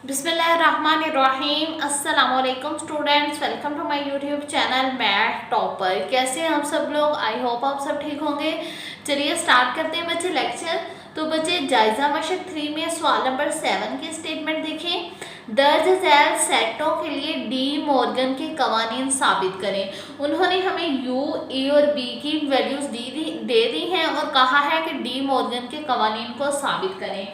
बिस्मिल्लाहिर्रहमानिर्रहीम। अस्सलामुअलैकुम students, welcome to my YouTube channel Math Topper. कैसे हैं हम सब लोग? आई होप आप सब ठीक होंगे। चलिए स्टार्ट करते हैं बच्चे लेक्चर। तो बच्चे जायजा मशक 3 में सवाल नंबर 7 की स्टेटमेंट देखें। दर्ज झैल सेटों के लिए डी मॉर्गन के कवानीन साबित करें। उन्होंने हमें यू, ए और बी की वैल्यूज दे दी हैं और कहा है कि डी मॉर्गन के कवानीन को साबित करें।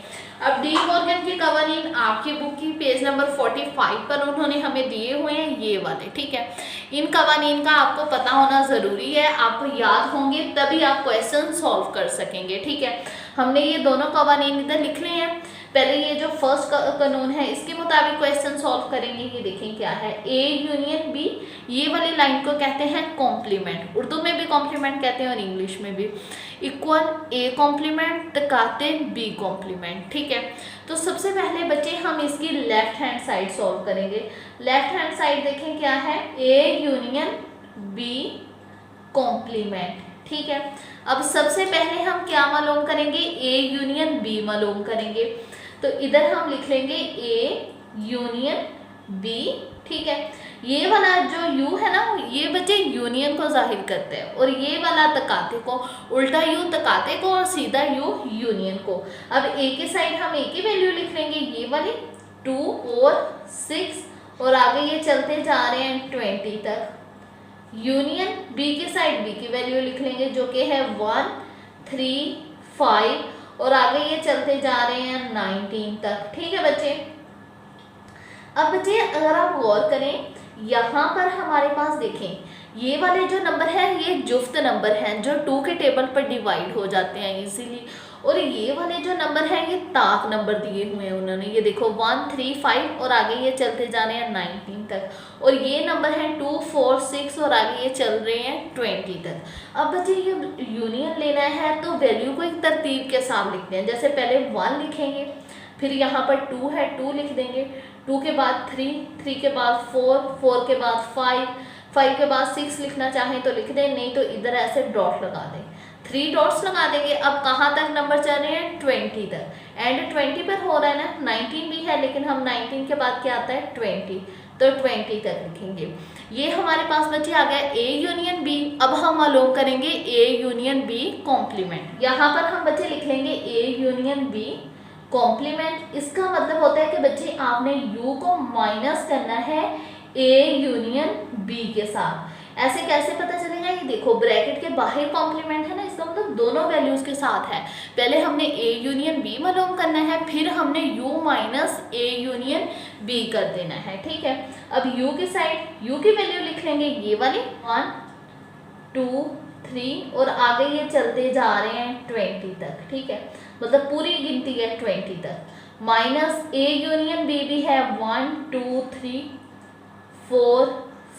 अब डी मॉर्गन के कवानीन आपकी बुक की पेज नंबर 45 पर उन्होंने हमें दिए हुए हैं, ये वाले। ठीक है, इन कवानीन का आपको पता होना ज़रूरी है, आपको याद होंगे तभी आप क्वेश्चन सॉल्व कर सकेंगे। ठीक है, हमने ये दोनों कवानीन इधर लिख लिए हैं। पहले ये जो फर्स्ट कानून है इसके मुताबिक क्वेश्चन सॉल्व करेंगे। ये देखें क्या है, ए यूनियन बी। ये वाली लाइन को कहते हैं कॉम्प्लीमेंट, उर्दू में भी कॉम्प्लीमेंट कहते हैं और इंग्लिश में भी। इक्वल ए कॉम्प्लीमेंट तकाते बी कॉम्प्लीमेंट। ठीक है, तो सबसे पहले बच्चे हम इसकी लेफ्ट हैंड साइड सॉल्व करेंगे। लेफ्ट हैंड साइड देखें क्या है, ए यूनियन बी कॉम्प्लीमेंट। ठीक है, अब सबसे पहले हम क्या मालूम करेंगे, ए यूनियन बी मालूम करेंगे। तो इधर हम लिख लेंगे ए यूनियन बी। ठीक है, ये वाला जो यू है ना, ये बच्चे यूनियन को जाहिर करते हैं और ये वाला तकाते को, उल्टा यू तकाते को और सीधा यू यूनियन को। अब ए की साइड हम ए की वैल्यू लिख लेंगे, ये वाली 2 और 6 और आगे ये चलते जा रहे हैं 20 तक। यूनियन बी की साइड बी की वैल्यू लिख लेंगे जो कि है 1 3 5 और आगे ये चलते जा रहे हैं 19 तक। ठीक है बच्चे, अब बच्चे अगर आप गौर करें यहाँ पर हमारे पास देखें ये वाले जो नंबर हैं ये जुफ्त नंबर हैं जो 2 के टेबल पर डिवाइड हो जाते हैं इजीली, और ये वाले जो नंबर हैं ये ताक नंबर दिए हुए हैं उन्होंने। ये देखो 1 3 5 और आगे ये चलते जा रहे हैं 19 तक, और ये नंबर हैं 2 4 6 और आगे ये चल रहे हैं 20 तक। अब बच्चे ये यूनियन लेना है तो वैल्यू को एक तरतीब के साथ लिखते हैं। जैसे पहले 1 लिखेंगे, फिर यहाँ पर 2 है 2 लिख देंगे, 2 के बाद 3, 3 के बाद 4, 4 के बाद 5, 5 के बाद 6 लिखना चाहें तो लिख दें, नहीं तो इधर ऐसे डॉट लगा दें, 3 डॉट्स लगा देंगे। अब कहाँ तक नंबर चल रहे हैं, 20 तक। एंड 20 पर हो रहा है ना, 19 भी है लेकिन हम 19 के बाद क्या आता है 20, तो 20 तक लिखेंगे। ये हमारे पास बच्चे आ गया ए यूनियन बी। अब हम मालूम करेंगे ए यूनियन बी कॉम्प्लीमेंट। यहाँ पर हम बच्चे लिख लेंगे ए यूनियन बी कॉम्प्लीमेंट। इसका मतलब होता है कि बच्चे आपने u को माइनस करना है a यूनियन b के साथ। ऐसे कैसे पता चलेगा, ये देखो ब्रैकेट के बाहर कॉम्प्लीमेंट है ना, इसका मतलब दोनों वैल्यूज के साथ है। पहले हमने a यूनियन b मालूम करना है, फिर हमने u minus a union b कर देना है। ठीक है, अब u की साइड u की वैल्यू लिख लेंगे ये वाली 1 2 3 और आगे ये चलते जा रहे हैं 20 तक। ठीक है, मतलब पूरी गिनती है 20 तक। माइनस ए यूनियन बी भी है 1 2 3 4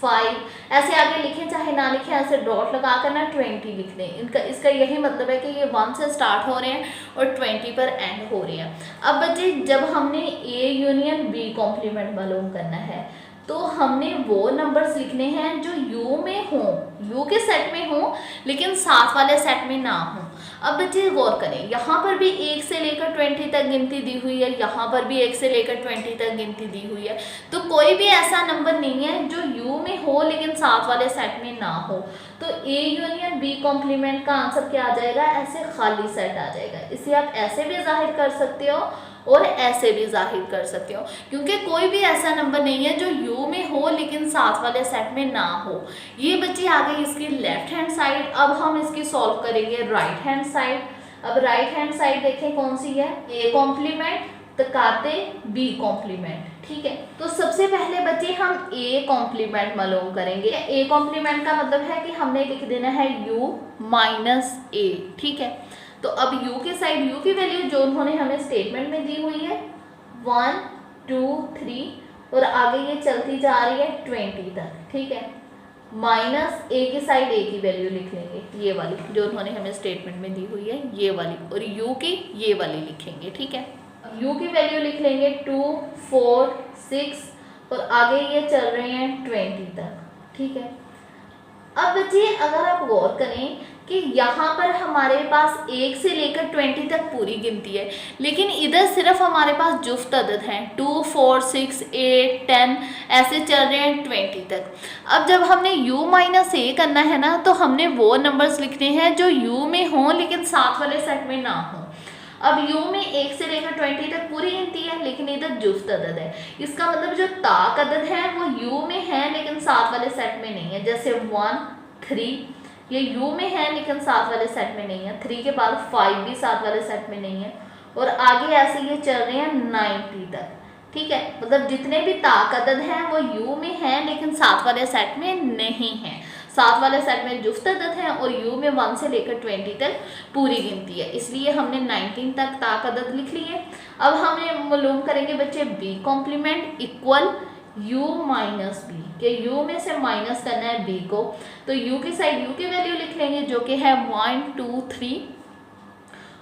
5, ऐसे आगे लिखें चाहे ना लिखें, ऐसे डॉट लगा कर ना 20 लिख दें। इनका इसका यही मतलब है कि ये 1 से स्टार्ट हो रहे हैं और 20 पर एंड हो रहे हैं। अब बच्चे जब हमने ए यूनियन बी कॉम्प्लीमेंट मालूम करना है तो हमने वो नंबर्स लिखने हैं जो यू में हों, यू के सेट में हों लेकिन साथ वाले सेट में ना हों। अब बच्चे गौर करें, यहाँ पर भी 1 से लेकर 20 तक गिनती दी हुई है, यहाँ पर भी 1 से लेकर 20 तक गिनती दी हुई है, तो कोई भी ऐसा नंबर नहीं है जो यू में हो लेकिन साथ वाले सेट में ना हो। तो ए यूनियन बी कॉम्प्लीमेंट का आंसर क्या आ जाएगा, ऐसे खाली सेट आ जाएगा। इसे आप ऐसे भी जाहिर कर सकते हो और ऐसे भी जाहिर कर सकते हो, क्योंकि कोई भी ऐसा नंबर नहीं है जो यू में हो लेकिन साथ वाले सेट में ना हो। ये बच्चे आ गई इसकी लेफ्ट हैंड साइड। अब हम इसकी सॉल्व करेंगे राइट हैंड साइड। अब राइट हैंड साइड देखें कौन सी है, ए कॉम्प्लीमेंट तकाते बी कॉम्प्लीमेंट। ठीक है, तो सबसे पहले बच्चे हम ए कॉम्प्लीमेंट मालूम करेंगे। ए कॉम्प्लीमेंट का मतलब है कि हमने लिख देना है यू माइनस ए। ठीक है, तो अब u के साइड u की वैल्यू जो उन्होंने हमें स्टेटमेंट में दी हुई है 1 2 3 और आगे ये चलती जा रही है 20 तक। ठीक है, माइनस a की साइड a की वैल्यू लिख लेंगे, ये वाली जो उन्होंने हमें स्टेटमेंट में दी हुई है ये वाली, और u की ये वाली लिखेंगे। ठीक है, u की वैल्यू लिख लेंगे 2 4 6 और आगे ये चल रहे हैं 20 तक। ठीक है, अब बच्चे अगर आप गौर करें कि कि यहाँ पर हमारे पास 1 से लेकर 20 तक पूरी गिनती है, लेकिन इधर सिर्फ हमारे पास जुफ्त अदद हैं 2, 4, 6, 8, 10 ऐसे चल रहे हैं 20 तक। अब जब हमने u माइनस ए करना है ना, तो हमने वो नंबर्स लिखने हैं जो u में हों लेकिन साथ वाले सेट में ना हों। अब u में 1 से लेकर 20 तक पूरी गिनती है, लेकिन इधर जुफ्त अदद है। इसका मतलब जो ताक अदद है वो u में है लेकिन साथ वाले सेट में नहीं है। जैसे 1, 3 ये u में है लेकिन साथ वाले सेट में नहीं है। 3 के बाद 5 भी साथ वाले सेट में नहीं है, और आगे ऐसे ये चल रहे हैं 90 तक। ठीक है, मतलब जितने भी ताक अदद हैं वो u में हैं लेकिन साथ वाले सेट में नहीं है। साथ वाले सेट में जुफ्त अदद हैं और u में 1 से लेकर 20 तक पूरी गिनती है, इसलिए हमने 19 तक ताक अदद लिख लिए। अब हमें मालूम करेंगे बच्चे b complement equal u minus B, के u में से माइनस करना है b को, तो u की साइड u की वैल्यू लिख लेंगे जो कि है 1, 2, 3,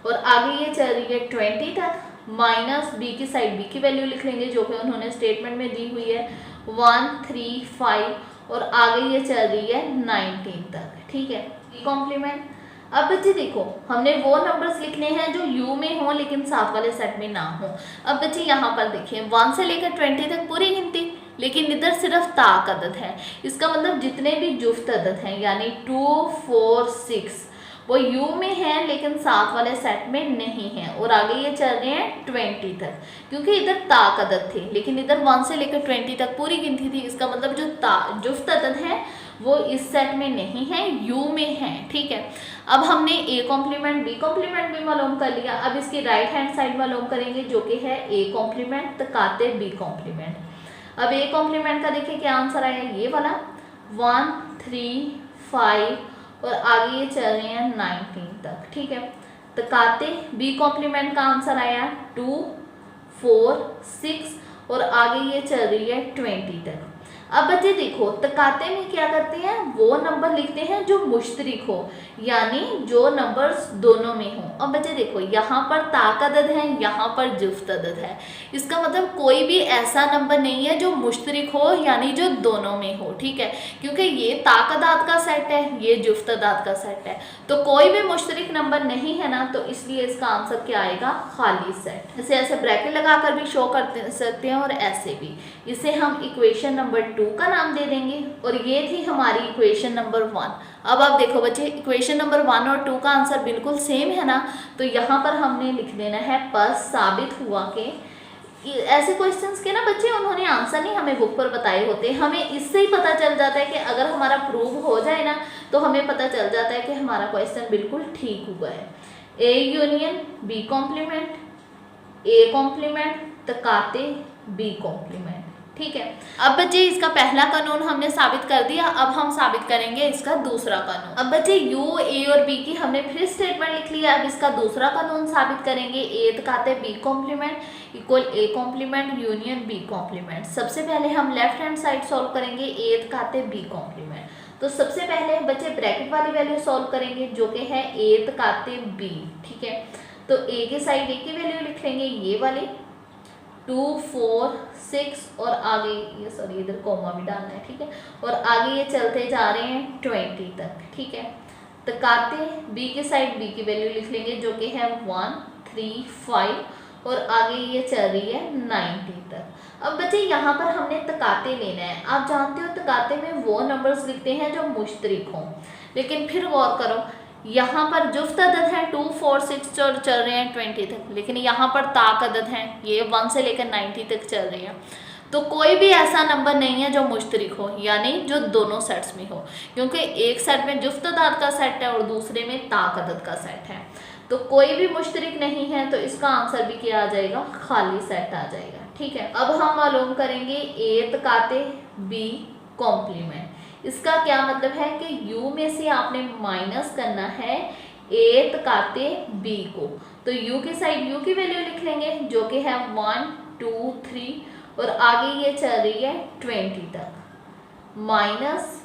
और आगे ये चल रही है 20 तक, माइनस b की साइड b की वैल्यू लिख लेंगे जो कि उन्होंने स्टेटमेंट में दी हुई है 1, 3, 5, और आगे ये चल रही है 19 तक। ठीक है, b कॉम्प्लीमेंट। अब बच्चे देखो, हमने वो नंबर्स लिखने हैं जो u में हो लेकिन साथ वाले सेट में ना हो। अब बच्चे यहाँ पर देखिए 1 से लेकर 20 तक पूरी गिनती, लेकिन इधर सिर्फ ताक अदद है। इसका मतलब जितने भी जुफ्त अदद हैं यानी 2, 4, 6 वो u में है लेकिन साथ वाले सेट में नहीं है, और आगे ये चल रहे हैं 20 तक, क्योंकि इधर ताक अदद थे लेकिन इधर 1 से लेकर 20 तक पूरी गिनती थी। इसका मतलब जो जुफ्त अदद है वो इस सेट में नहीं है, u में है। ठीक है, अब हमने a कॉम्प्लीमेंट b कॉम्प्लीमेंट भी मालूम कर लिया। अब इसकी राइट हैंड साइड मालूम करेंगे जो कि है a कॉम्प्लीमेंट तकाते b कॉम्प्लीमेंट। अब a कॉम्प्लीमेंट का देखिए क्या आंसर आया, ये वाला 1, 3, 5, और आगे ये चल रहे हैं 19 तक। ठीक है, तकाते b कॉम्प्लीमेंट का आंसर आया 2, 4, 6, और आगे ये चल रही है 20 तक। अब बच्चे देखो, तकाते में क्या करते हैं, वो नंबर लिखते हैं जो मुश्तरिक हो, यानी जो नंबर्स दोनों में हो। अब बच्चे देखो, यहाँ पर ताक अदद है, यहाँ पर जुफ्त अदद है। इसका मतलब कोई भी ऐसा नंबर नहीं है जो मुश्तरिक हो यानी जो दोनों में हो। ठीक है, क्योंकि ये ताक अदाद का सेट है, ये जुफ्त अदाद का सेट है, तो कोई भी मुश्तरिक नंबर नहीं है ना, तो इसलिए इसका आंसर क्या आएगा, खाली सेट। इसे ऐसे ब्रैकेट लगाकर भी शो कर सकते हैं और ऐसे भी। इसे हम इक्वेशन नंबर 2 का नाम दे देंगे, और ये थी हमारी इक्वेशन नंबर 1। अब आप देखो बच्चे, इक्वेशन नंबर 1 और 2 का आंसर बिल्कुल सेम है ना, तो यहाँ पर हमने लिख देना है पर साबित हुआ कि ऐसे क्वेश्चंस के ना बच्चे उन्होंने आंसर नहीं हमें बुक पर बताए होते, हमें इससे ही पता चल जाता है कि अगर हमारा प्रूव हो जाए ना, तो हमें पता चल जाता है कि हमारा क्वेश्चन बिल्कुल ठीक हुआ है। A union B complement, A complement तकाते बी कॉम्प्लीमेंट। ठीक है, अब बच्चे इसका पहला कानून हमने साबित कर दिया, अब हम साबित करेंगे इसका दूसरा कानून। अब बच्चे u, a और b की हमने फिर स्टेटमेंट लिख लिया, अब इसका दूसरा कानून साबित करेंगे। a तकाते b complement equal a complement union b complement. सबसे पहले हम लेफ्ट हैंड साइड सॉल्व करेंगे a तकाते b कॉम्प्लीमेंट। तो सबसे पहले बच्चे ब्रैकेट वाली वैल्यू सॉल्व करेंगे जो कि है a तकाते b। ठीक है, तो a की साइड a की वैल्यू लिख लेंगे ये वाली 2, 4, 6, और आगे ये सॉरी इधर कोमा भी डालना है। ठीक है, और आगे ये चलते जा रहे हैं 20 तक। ठीक है, तकाते b की साइड b की वैल्यू लिख लेंगे जो कि है 1, 3, 5, और आगे ये चल रही है 90 तक। अब बच्चे यहाँ पर हमने तकाते लेना है। आप जानते हो तकाते में वो नंबर्स लिखते हैं जो मुश्तरिक हों, लेकिन फिर गौर करो, यहाँ पर जुफ्त अदद है 2, 4, 6 चल रहे हैं 20 तक, लेकिन यहाँ पर ताक अदद हैं, ये 1 से लेकर 90 तक चल रही है। तो कोई भी ऐसा नंबर नहीं है जो मुश्तरिक हो, यानी जो दोनों सेट्स में हो, क्योंकि एक सेट में जुफ्त अदद का सेट है और दूसरे में ताक अदद का सेट है। तो कोई भी मुश्तरिक नहीं है, तो इसका आंसर भी क्या आ जाएगा, खाली सेट आ जाएगा। ठीक है, अब हम मालूम करेंगे a तकाते b कॉम्प्लीमेंट। इसका क्या मतलब है कि u में से आपने माइनस करना है a तकाते b को, तो u की साइड u की वैल्यू लिख लेंगे जो कि है 1, 2, 3, और आगे ये चल रही है 20 तक, माइनस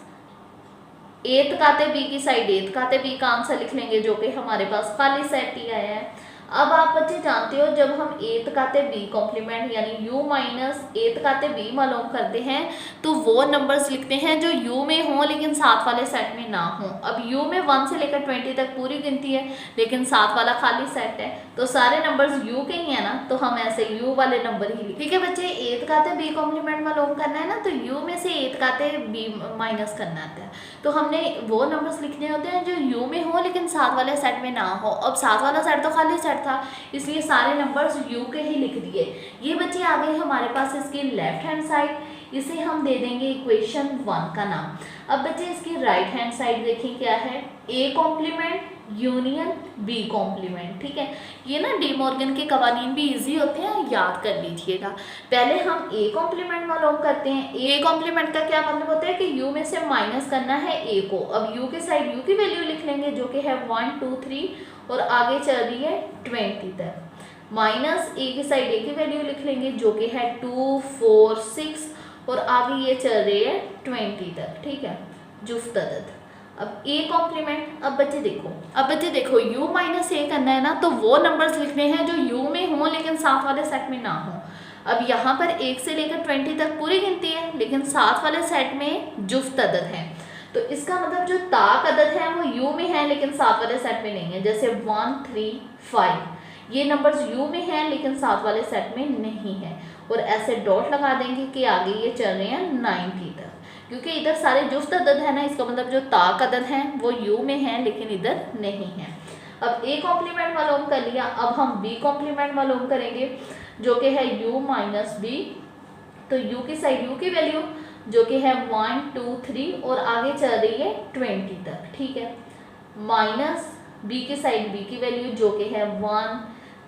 a तकाते b की साइड a तकाते b का आंसर लिख लेंगे जो कि हमारे पास खाली सेट ही आया है। अब आप बच्चे जानते हो जब हम एथ काते बी कॉम्प्लीमेंट यानी u माइनस एथ काते बी मालूम करते हैं तो वो नंबर्स लिखते हैं जो u में हो लेकिन साथ वाले सेट में ना हो। अब u में 1 से लेकर 20 तक पूरी गिनती है लेकिन साथ वाला खाली सेट है, तो सारे नंबर्स u के ही है ना, तो हम ऐसे u वाले नंबर ही लिखें। ठीक है बच्चे, एथ काते बी कॉम्प्लीमेंट मालूम करना है ना, तो u में से एथ काते b माइनस करना आता है, तो हमने वो नंबर्स लिखने होते हैं जो u में हो लेकिन साथ वाले सेट में ना हो। अब साथ वाला सेट तो खाली सेट था इसलिए सारे नंबर्स u के ही लिख दिए। ये बच्चे आ गए हमारे पास इसकी लेफ्ट हैंड साइड, इसे हम दे देंगे इक्वेशन 1 का नाम। अब बच्चे इसकी राइट हैंड साइड देखें क्या है, a complement union b complement. ठीक है, ये ना डी मॉर्गन के कवानीन भी इजी होते हैं, याद कर लीजिएगा। पहले हम a कॉम्प्लीमेंट मालूम करते हैं। a कॉम्प्लीमेंट का क्या मतलब होता है कि u में से माइनस करना है a को। अब u के साइड u की वैल्यू लिख लेंगे जो कि है 1 2 3 और आगे चल रही है 20 तक, माइनस a की साइड a की वैल्यू लिख लेंगे जो कि है 2 4 6 और आगे ये चल रही है 20 तक। ठीक है, जुफ्त अदद। अब a कॉम्प्लीमेंट, अब बच्चे देखो u माइनस a करना है ना, तो वो नंबर्स लिखने हैं जो u में हो लेकिन साथ वाले सेट में ना हो। अब यहाँ पर 1 से लेकर 20 तक पूरी गिनती है लेकिन साथ वाले सेट में जुफ्त अदद है, तो इसका मतलब जो ताक अदद है वो u में है लेकिन साथ वाले सेट में नहीं है। जैसे 1 3 5 ये नंबर्स u में हैं लेकिन साथ वाले सेट में नहीं है, और ऐसे डॉट लगा देंगे कि आगे ये चल रहे हैं 90 तक, क्योंकि इधर सारे जुफ्त अदद है ना, इसका मतलब जो ताक अदद हैं वो u में हैं लेकिन इधर नहीं है। अब a कॉम्प्लीमेंट मालूम कर लिया, अब हम b कॉम्प्लीमेंट मालूम करेंगे जो कि है u माइनस b। तो u की साइड u की वैल्यू जो कि है 1 2 3 और आगे चल रही है 20 तक। ठीक है, माइनस b की साइड b की वैल्यू जो कि है 1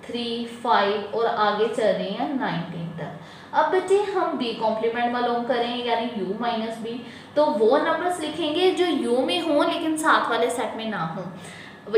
3 5 और आगे चल रही है 19 तक। अब बच्चे हम b कॉम्प्लीमेंट मालूम करें यानी u माइनस b, तो वो नंबर्स लिखेंगे जो u में हो लेकिन साथ वाले सेट में ना हो।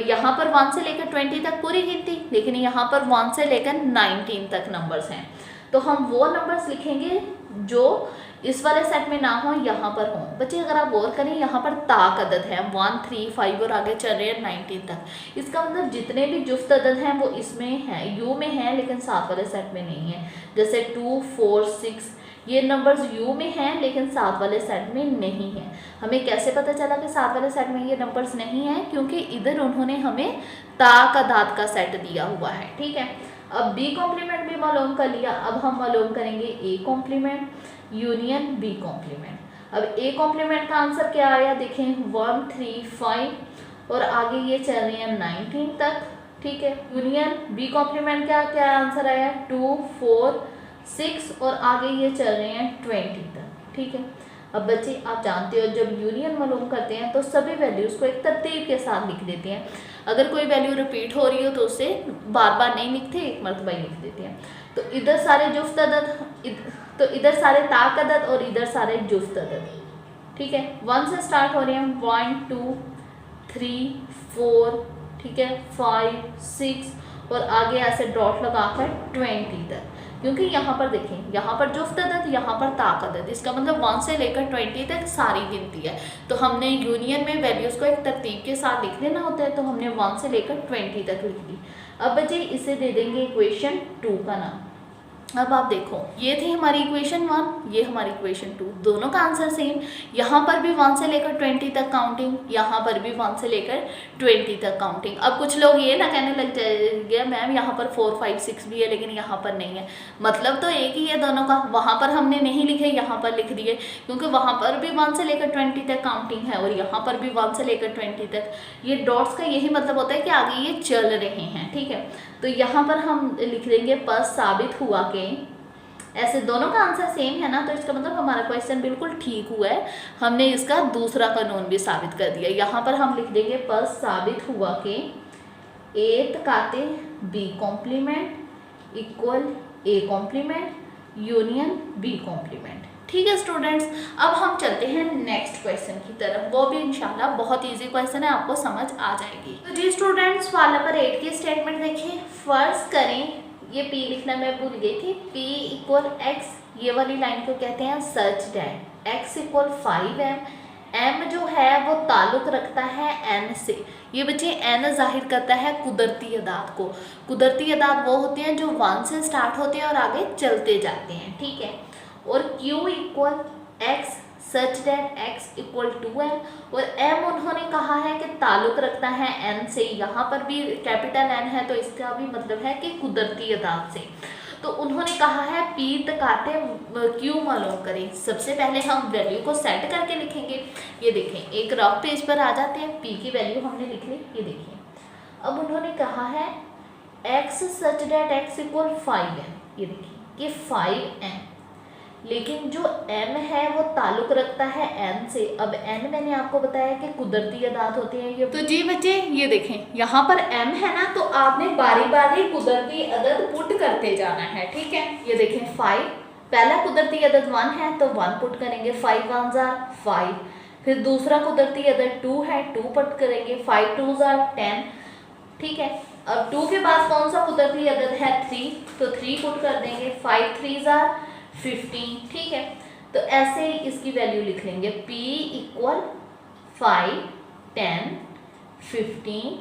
यहाँ पर 1 से लेकर 20 तक पूरी गिनती लेकिन यहाँ पर 1 से लेकर 19 तक नंबर्स हैं, तो हम वो नंबर्स लिखेंगे जो इस वाले सेट में ना हो, यहाँ पर हो। बच्चे अगर आप गौर करें यहाँ पर ताक अदद है 1 3 5 और आगे चल रहे हैं 19 तक, इसका मतलब जितने भी जुफ्त अदद हैं वो इसमें है, u में है लेकिन साथ वाले सेट में नहीं है। जैसे 2 4 6 ये नंबर्स u में हैं लेकिन साथ वाले सेट में नहीं है। हमें कैसे पता चला कि साथ वाले सेट में ये नंबर्स नहीं है, क्योंकि इधर उन्होंने हमें ताक अदाद का सेट दिया हुआ है। ठीक है, अब b कॉम्प्लीमेंट भी मालूम कर लिया, अब हम मालूम करेंगे a complement union b complement. अब a कॉम्प्लीमेंट का आंसर क्या आया देखें, 1 3 5 और आगे ये चल रही है 19 तक। ठीक है, यूनियन b कॉम्प्लीमेंट का क्या आंसर आया, 2 4 6 और आगे ये चल रहे हैं 20 तक। ठीक है, अब बच्चे आप जानते हो जब यूनियन मालूम करते हैं तो सभी वैल्यूज़ को एक तरतीब के साथ लिख देते हैं। अगर कोई वैल्यू रिपीट हो रही हो तो उसे बार बार नहीं लिखते, एक मरतबा ही लिख देते हैं। तो इधर सारे जुफ्त अदद, तो इधर सारे ताक अदद और इधर सारे जुफ्त अदद। ठीक है, 1 से स्टार्ट हो रहे हैं 1 2 3 4, ठीक है 5 6 और आगे ऐसे डॉट लगाकर 20 तक, क्योंकि यहाँ पर देखें यहाँ पर जुफ्त अदद यहाँ पर ताक अदद, इसका मतलब 1 से लेकर 20 तक सारी गिनती है। तो हमने यूनियन में वैल्यूज़ को एक तरतीब के साथ लिख देना होता है, तो हमने 1 से लेकर 20 तक लिख दी। अब बच्चे इसे दे देंगे इक्वेशन 2 का नाम। अब आप देखो ये थी हमारी इक्वेशन 1, ये हमारी इक्वेशन 2, दोनों का आंसर सेम। यहाँ पर भी 1 से लेकर 20 तक काउंटिंग, यहाँ पर भी 1 से लेकर 20 तक काउंटिंग। अब कुछ लोग ये ना कहने लग जाएंगे मैम यहाँ पर 4 5 6 भी है लेकिन यहाँ पर नहीं है, मतलब तो एक ही है दोनों का। वहाँ पर हमने नहीं लिखे, यहाँ पर लिख दिए, क्योंकि वहाँ पर भी 1 से लेकर 20 तक काउंटिंग है और यहाँ पर भी 1 से लेकर 20 तक। ये डॉट्स का यही मतलब होता है कि आगे ये चल रहे हैं। ठीक है, तो यहाँ पर हम लिख देंगे पर साबित हुआ कि, ऐसे दोनों का आंसर सेम है ना, तो इसका मतलब हमारा क्वेश्चन बिल्कुल ठीक हुआ है, हमने इसका दूसरा कानून भी साबित कर दिया। यहाँ पर हम लिख देंगे पर साबित हुआ कि एथ काते B complement equal A complement union B complement. ठीक है स्टूडेंट्स, अब हम चलते हैं नेक्स्ट क्वेश्चन की तरफ, वो भी इंशाल्लाह बहुत इजी क्वेश्चन है, आपको समझ आ जाएगी। तो जी स्टूडेंट्स, सवाल नंबर 8 की स्टेटमेंट देखिए। फर्ज करें, ये p लिखना मैं भूल गई थी, p इक्वल x, ये वाली लाइन को कहते हैं such that x equal 5m m जो है वो ताल्लुक रखता है n से। ये बच्चे n जाहिर करता है कुदरती अदाद को। कुदरती अदाद वो होते हैं जो 1 से स्टार्ट होते हैं और आगे चलते जाते हैं, ठीक है। और q equal x such that x equal to m, और m उन्होंने कहा है कि ताल्लुक रखता है n से। यहाँ पर भी कैपिटल N है तो इसका भी मतलब है कि कुदरती अदाद से। तो उन्होंने कहा है p तकाते q मालूम करें। सबसे पहले हम वैल्यू को सेट करके लिखेंगे। ये देखें, एक रफ पेज पर आ जाते हैं, p की वैल्यू हमने लिख ली, ये देखिए। अब उन्होंने कहा है x such that x equal 5m, ये देखिए कि 5m, लेकिन जो m है वो ताल्लुक रखता है n से। अब n मैंने आपको बताया कि कुदरती अदाद होते हैं ये। तो जी बच्चे ये देखें, यहाँ पर m है ना, तो आपने बारी बारी कुदरती अदद पुट करते जाना है, ठीक है। ये देखें 5, पहला कुदरती अदद 1 है तो 1 पुट करेंगे, 5 1 जार 5। फिर दूसरा कुदरती अदद 2 है, 2 पुट करेंगे, 5 2 जार 10, ठीक है। अब 2 के बाद कौन सा कुदरती अदद है 3, तो 3 पुट कर देंगे, 5 3 जार 15, ठीक है। तो ऐसे ही इसकी वैल्यू लिख लेंगे, p इक्वल 5 10 15,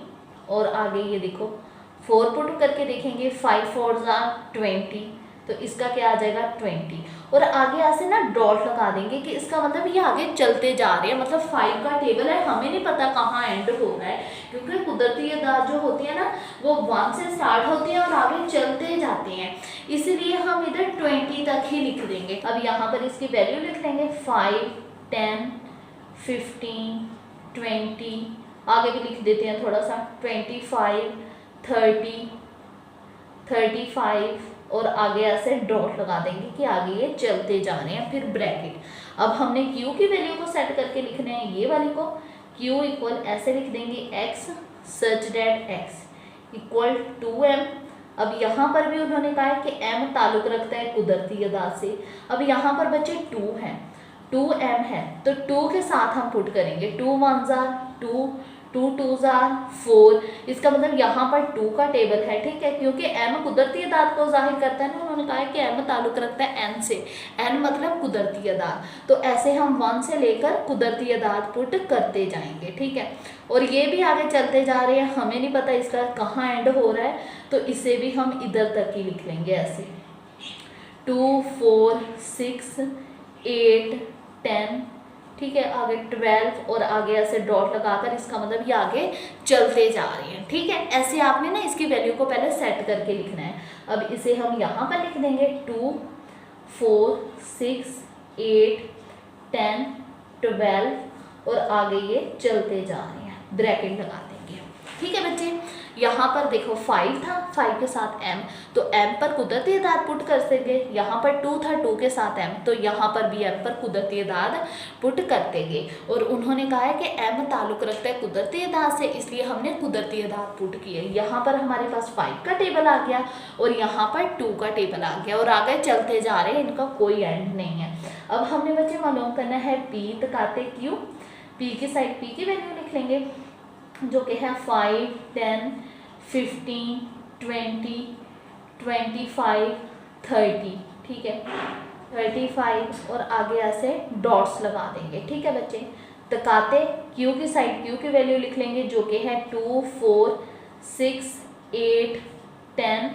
और आगे ये देखो 4 पुट करके देखेंगे, 5 4 जार 20, तो इसका क्या आ जाएगा 20। और आगे ऐसे ना डॉट लगा देंगे कि इसका मतलब ये आगे चलते जा रहे हैं, मतलब 5 का टेबल है, हमें नहीं पता कहाँ एंड हो रहा है, क्योंकि कुदरती अदाद जो होती है ना वो 1 से स्टार्ट होती है और आगे चलते जाते हैं, इसीलिए हम इधर 20 तक ही लिख देंगे। अब यहाँ पर इसकी वैल्यू लिख लेंगे, 5 10 15 20, आगे भी लिख देते हैं थोड़ा सा, 25 30 35, और आगे ऐसे डॉट लगा देंगे कि आगे ये चलते जा रहे हैं। फिर ब्रैकेट, अब हमने q की वैल्यू को सेट करके लिखना है, ये वाली को, q इक्वल ऐसे लिख देंगे x such that x equal 2m। अब यहाँ पर भी उन्होंने कहा है कि m ताल्लुक रखता है कुदरती अदाद से। अब यहाँ पर बच्चे 2 हैं, 2m है, तो 2 के साथ हम पुट करेंगे, 2 1 जार 2 2 2 जार 4, इसका मतलब यहाँ पर 2 का टेबल है, ठीक है, क्योंकि m कुदरती अदाद को जाहिर करता है ना। उन्होंने कहा है कि m ताल्लुक रखता है n से, n मतलब कुदरती अदाद, तो ऐसे हम 1 से लेकर कुदरती अदाद पुट करते जाएंगे, ठीक है। और ये भी आगे चलते जा रहे हैं, हमें नहीं पता इसका कहाँ एंड हो रहा है, तो इसे भी हम इधर तक ही लिख लेंगे ऐसे, 2 4 6 8 10, ठीक है, आगे 12, और आगे ऐसे डॉट लगाकर इसका मतलब ये आगे चलते जा रहे हैं, ठीक है। ऐसे आपने ना इसकी वैल्यू को पहले सेट करके लिखना है। अब इसे हम यहाँ पर लिख देंगे, 2 4 6 8 10 12, और आगे ये चलते जा रहे हैं, ब्रैकेट लगा देंगे, ठीक है बच्चे। यहाँ पर देखो 5 था, 5 के साथ m, तो m पर कुदरती अदाद पुट कर देंगे। यहाँ पर 2 था, 2 के साथ m, तो यहाँ पर भी m पर कुदरती अदाद पुट कर देंगे। और उन्होंने कहा है कि m ताल्लुक रखता है कुदरती अदाद से, इसलिए हमने कुदरती अदाद पुट किए। यहाँ पर हमारे पास 5 का टेबल आ गया और यहाँ पर 2 का टेबल आ गया, और आगे चलते जा रहे हैं, इनका कोई एंड नहीं है। अब हमने बच्चे मालूम करना है p तकाते q, p की साइड p की वैल्यू लिख लेंगे, जो कि है 5 10 15 20 25 30, ठीक है, 35, और आगे ऐसे डॉट्स लगा देंगे, ठीक है बच्चे। तकाते q की साइड q की वैल्यू लिख लेंगे, जो कि है 2 4 6 8 10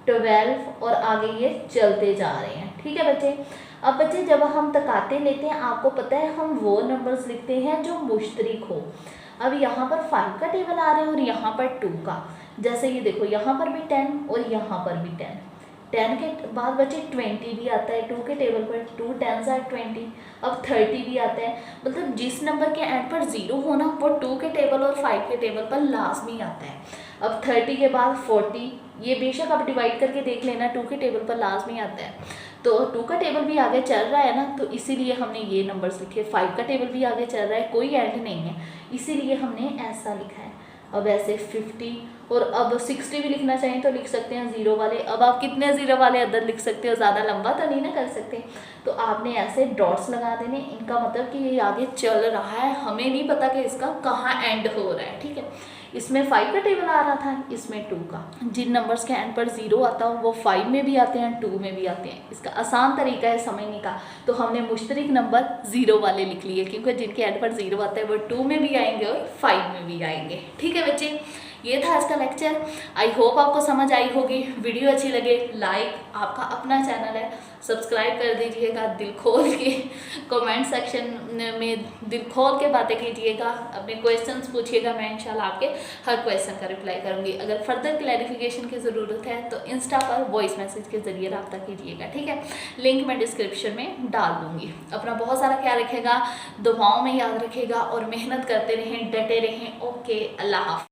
12, और आगे ये चलते जा रहे हैं, ठीक है बच्चे। अब बच्चे जब हम तकाते लेते हैं, आपको पता है हम वो नंबर्स लिखते हैं जो मुश्तरिक हो। अब यहाँ पर 5 का टेबल आ रहा है और यहाँ पर 2 का, जैसे ये देखो यहाँ पर भी 10 और यहाँ पर भी 10, 10 के बाद बच्चे 20 भी आता है 2 के टेबल पर, 2 10 are 20। अब 30 भी आता है, मतलब जिस नंबर के एंड पर 0 होना वो 2 के टेबल और 5 के टेबल पर लाजमी आता है। अब 30 के बाद 40, ये बेशक आप डिवाइड करके देख लेना, 2 के टेबल पर लाजमी आता है, तो 2 का टेबल भी आगे चल रहा है ना, तो इसीलिए हमने ये नंबर्स लिखे। 5 का टेबल भी आगे चल रहा है, कोई एंड नहीं है, इसीलिए हमने ऐसा लिखा है। अब ऐसे 50, और अब 60 भी लिखना चाहें तो लिख सकते हैं ज़ीरो वाले। अब आप कितने ज़ीरो वाले अदद लिख सकते हो, ज़्यादा लंबा तो नहीं ना कर सकते, तो आपने ऐसे डॉट्स लगा देने, इनका मतलब कि ये आगे चल रहा है, हमें नहीं पता कि इसका कहाँ एंड हो रहा है, ठीक है। इसमें 5 का टेबल आ रहा था, इसमें 2 का। जिन नंबर्स के एंड पर 0 आता हो वो 5 में भी आते हैं, 2 में भी आते हैं। इसका आसान तरीका है समझने का, तो हमने मुश्तरिक नंबर 0 वाले लिख लिए, क्योंकि जिनके एंड पर 0 आता है वो 2 में भी आएंगे और 5 में भी आएंगे। ठीक है बच्चे, ये था आज का लेक्चर। आई होप आपको समझ आई होगी। वीडियो अच्छी लगे लाइक, आपका अपना चैनल है, सब्सक्राइब कर दीजिएगा, दिल खोल के कमेंट सेक्शन में दिल खोल के बातें कीजिएगा, अपने क्वेश्चंस पूछिएगा, मैं इंशाल्लाह आपके हर क्वेश्चन का रिप्लाई करूँगी। अगर फर्दर क्लैरिफिकेशन की ज़रूरत है तो इंस्टा पर वॉइस मैसेज के ज़रिए रब्ता कीजिएगा। ठीक है, लिंक मैं डिस्क्रिप्शन में डाल दूँगी। अपना बहुत सारा ख्याल रखेगा, दुआओं में याद रखेगा और मेहनत करते रहें, डटे रहें। ओके, अल्लाह हाफ़िज़।